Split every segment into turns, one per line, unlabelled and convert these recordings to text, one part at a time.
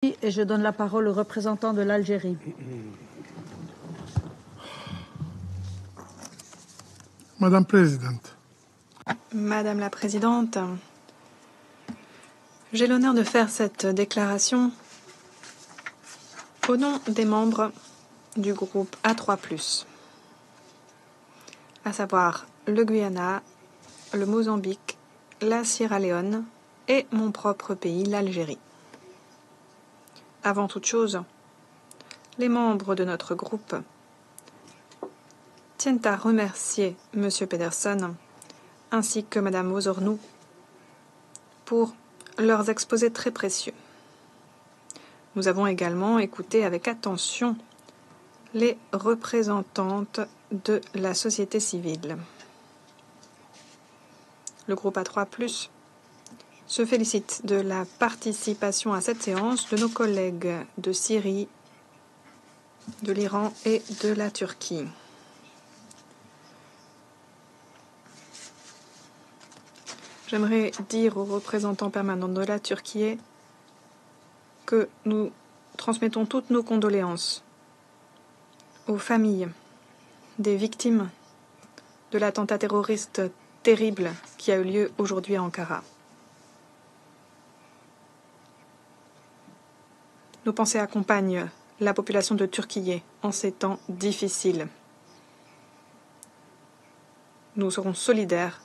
Et je donne la parole au représentant de l'Algérie.
Madame Présidente.
Madame la Présidente, j'ai l'honneur de faire cette déclaration au nom des membres du groupe A3+, à savoir le Guyana, le Mozambique, la Sierra Leone et mon propre pays, l'Algérie. Avant toute chose, les membres de notre groupe tiennent à remercier M. Pedersen ainsi que Mme Osornou pour leurs exposés très précieux. Nous avons également écouté avec attention les représentantes de la société civile. Le groupe A3+, se félicite de la participation à cette séance de nos collègues de Syrie, de l'Iran et de la Turquie. J'aimerais dire aux représentants permanents de la Turquie que nous transmettons toutes nos condoléances aux familles des victimes de l'attentat terroriste terrible qui a eu lieu aujourd'hui à Ankara. Nos pensées accompagnent la population de Turquie en ces temps difficiles. Nous serons solidaires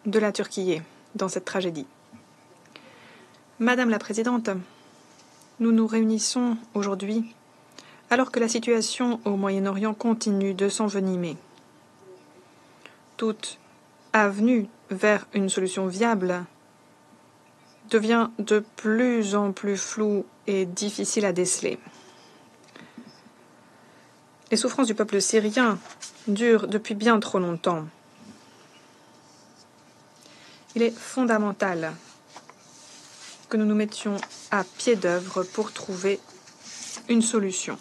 de la Turquie dans cette tragédie. Madame la Présidente, nous nous réunissons aujourd'hui alors que la situation au Moyen-Orient continue de s'envenimer. Toute avenue vers une solution viable devient de plus en plus floue et difficile à déceler. Les souffrances du peuple syrien durent depuis bien trop longtemps. Il est fondamental que nous nous mettions à pied d'œuvre pour trouver une solution.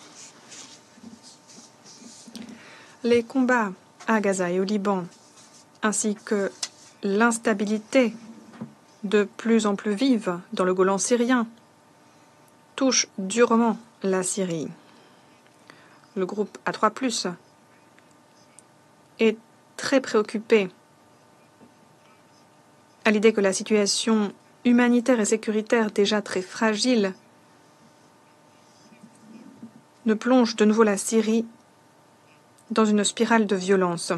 Les combats à Gaza et au Liban, ainsi que l'instabilité de plus en plus vive dans le Golan syrien, touchent durement la Syrie. Le groupe A3+, est très préoccupé à l'idée que la situation humanitaire et sécuritaire déjà très fragile ne plonge de nouveau la Syrie dans une spirale de violence.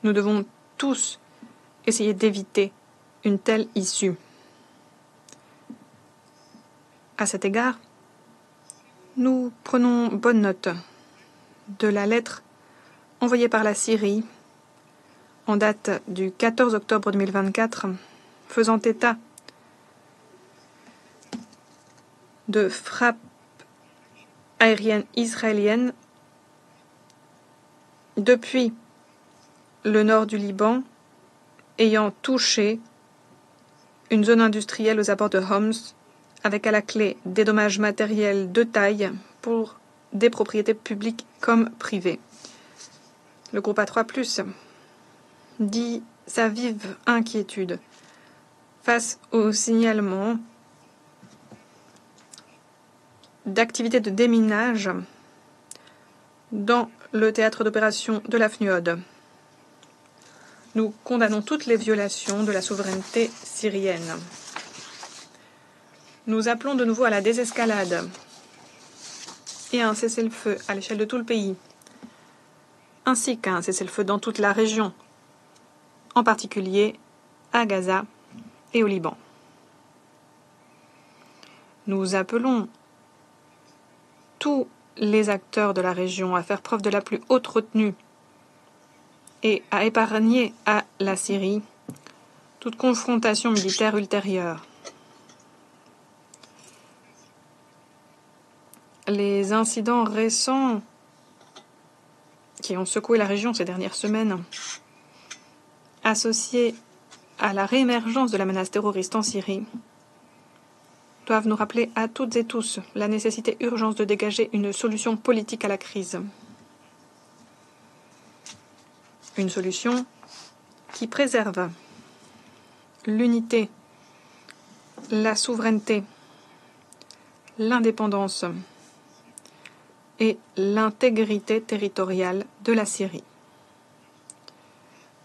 Nous devons tous essayer d'éviter une telle issue. À cet égard, nous prenons bonne note de la lettre envoyée par la Syrie en date du 14 octobre 2024, faisant état de frappes aériennes israéliennes depuis le nord du Liban ayant touché une zone industrielle aux abords de Homs, avec à la clé des dommages matériels de taille pour des propriétés publiques comme privées. Le groupe A3+, dit sa vive inquiétude face au signalement d'activités de déminage dans le théâtre d'opération de la FNUOD. Nous condamnons toutes les violations de la souveraineté syrienne. Nous appelons de nouveau à la désescalade et à un cessez-le-feu à l'échelle de tout le pays, ainsi qu'à un cessez-le-feu dans toute la région, en particulier à Gaza et au Liban. Nous appelons tous les acteurs de la région à faire preuve de la plus haute retenue et à épargner à la Syrie toute confrontation militaire ultérieure. Les incidents récents qui ont secoué la région ces dernières semaines, associés à la réémergence de la menace terroriste en Syrie, doivent nous rappeler à toutes et tous la nécessité urgente de dégager une solution politique à la crise. Une solution qui préserve l'unité, la souveraineté l'indépendance et l'intégrité territoriale de la Syrie.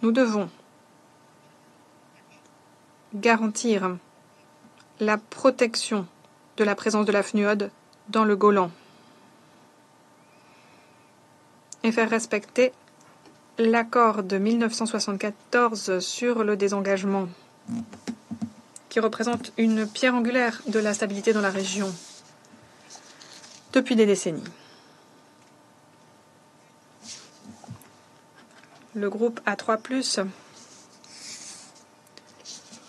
Nous devons garantir la protection de la présence de la FNUOD dans le Golan et faire respecter l'accord de 1974 sur le désengagement, qui représente une pierre angulaire de la stabilité dans la région depuis des décennies. Le groupe A3+,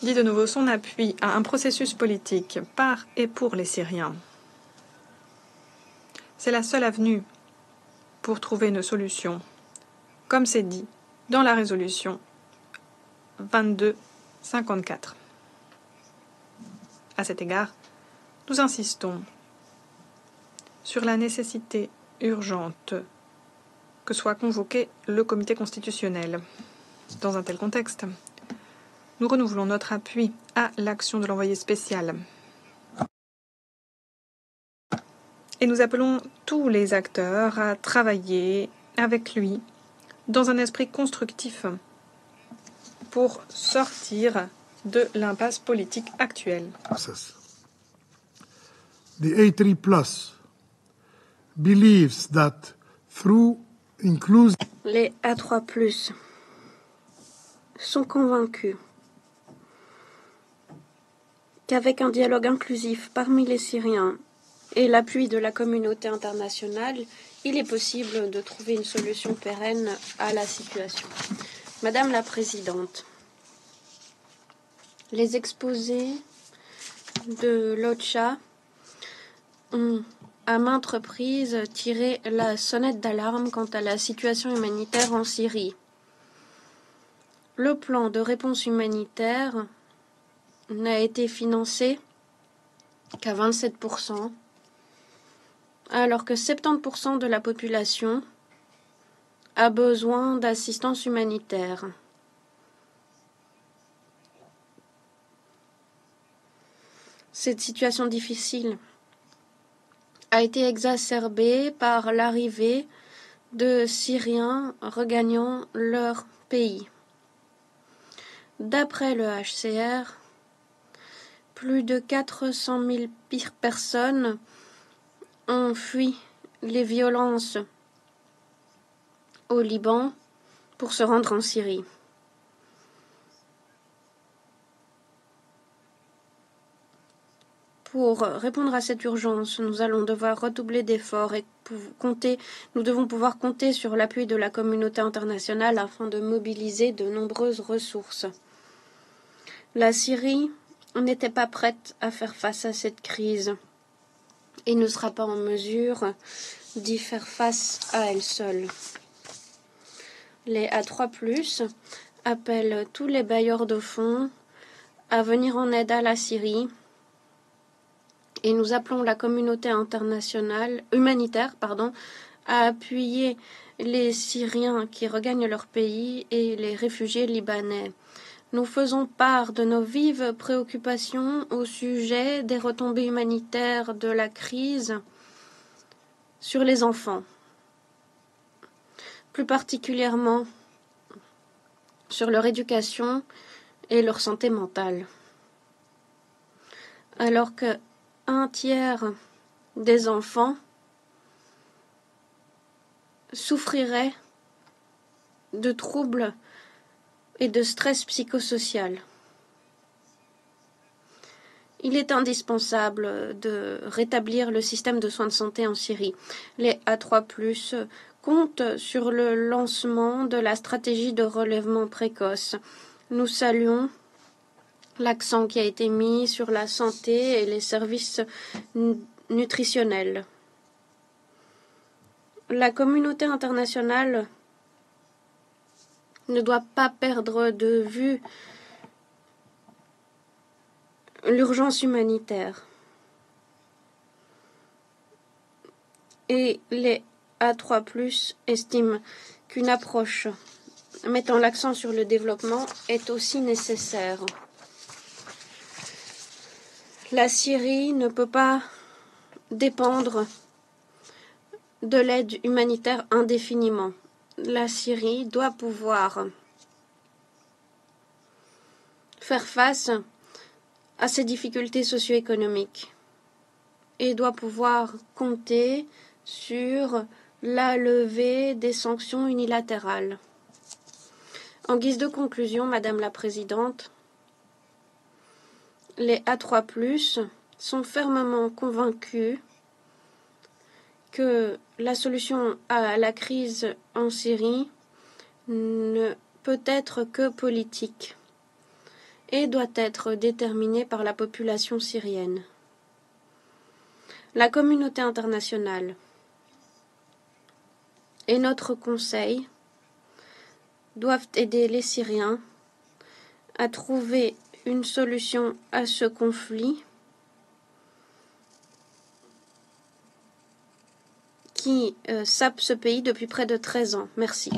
dit de nouveau son appui à un processus politique par et pour les Syriens. C'est la seule avenue pour trouver une solution, comme c'est dit dans la résolution 2254. À cet égard, nous insistons sur la nécessité urgente que soit convoqué le comité constitutionnel. Dans un tel contexte, nous renouvelons notre appui à l'action de l'envoyé spécial. Et nous appelons tous les acteurs à travailler avec lui dans un esprit constructif pour sortir de l'impasse politique actuelle.
The A3+ believes that through inclusive...
Les A3+ sont convaincus qu'avec un dialogue inclusif parmi les Syriens et l'appui de la communauté internationale, il est possible de trouver une solution pérenne à la situation. Madame la Présidente, les exposés de l'OCHA ont à maintes reprises tiré la sonnette d'alarme quant à la situation humanitaire en Syrie. Le plan de réponse humanitaire n'a été financé qu'à 27%, alors que 70% de la population a besoin d'assistance humanitaire. Cette situation difficile a été exacerbée par l'arrivée de Syriens regagnant leur pays. D'après le HCR, plus de 400 000 personnes ont fui les violences au Liban pour se rendre en Syrie. Pour répondre à cette urgence, nous allons devoir redoubler d'efforts et nous devons pouvoir compter sur l'appui de la communauté internationale afin de mobiliser de nombreuses ressources. La Syrie n'était pas prête à faire face à cette crise et ne sera pas en mesure d'y faire face à elle seule. Les A3+ appellent tous les bailleurs de fonds à venir en aide à la Syrie et nous appelons la communauté internationale humanitaire à appuyer les Syriens qui regagnent leur pays et les réfugiés libanais. Nous faisons part de nos vives préoccupations au sujet des retombées humanitaires de la crise sur les enfants, plus particulièrement sur leur éducation et leur santé mentale. Alors que 1/3 des enfants souffriraient de troubles et de stress psychosocial. Il est indispensable de rétablir le système de soins de santé en Syrie. Les A3+ comptent sur le lancement de la stratégie de relèvement précoce. Nous saluons l'accent qui a été mis sur la santé et les services nutritionnels. La communauté internationale ne doit pas perdre de vue l'urgence humanitaire. Et les A3+ estiment qu'une approche mettant l'accent sur le développement est aussi nécessaire. La Syrie ne peut pas dépendre de l'aide humanitaire indéfiniment. La Syrie doit pouvoir faire face à ses difficultés socio-économiques et doit pouvoir compter sur la levée des sanctions unilatérales. En guise de conclusion, Madame la Présidente, les A3+, sont fermement convaincus que la solution à la crise en Syrie ne peut être que politique et doit être déterminée par la population syrienne. La communauté internationale et notre Conseil doivent aider les Syriens à trouver une solution à ce conflit qui sape ce pays depuis près de 13 ans. Merci.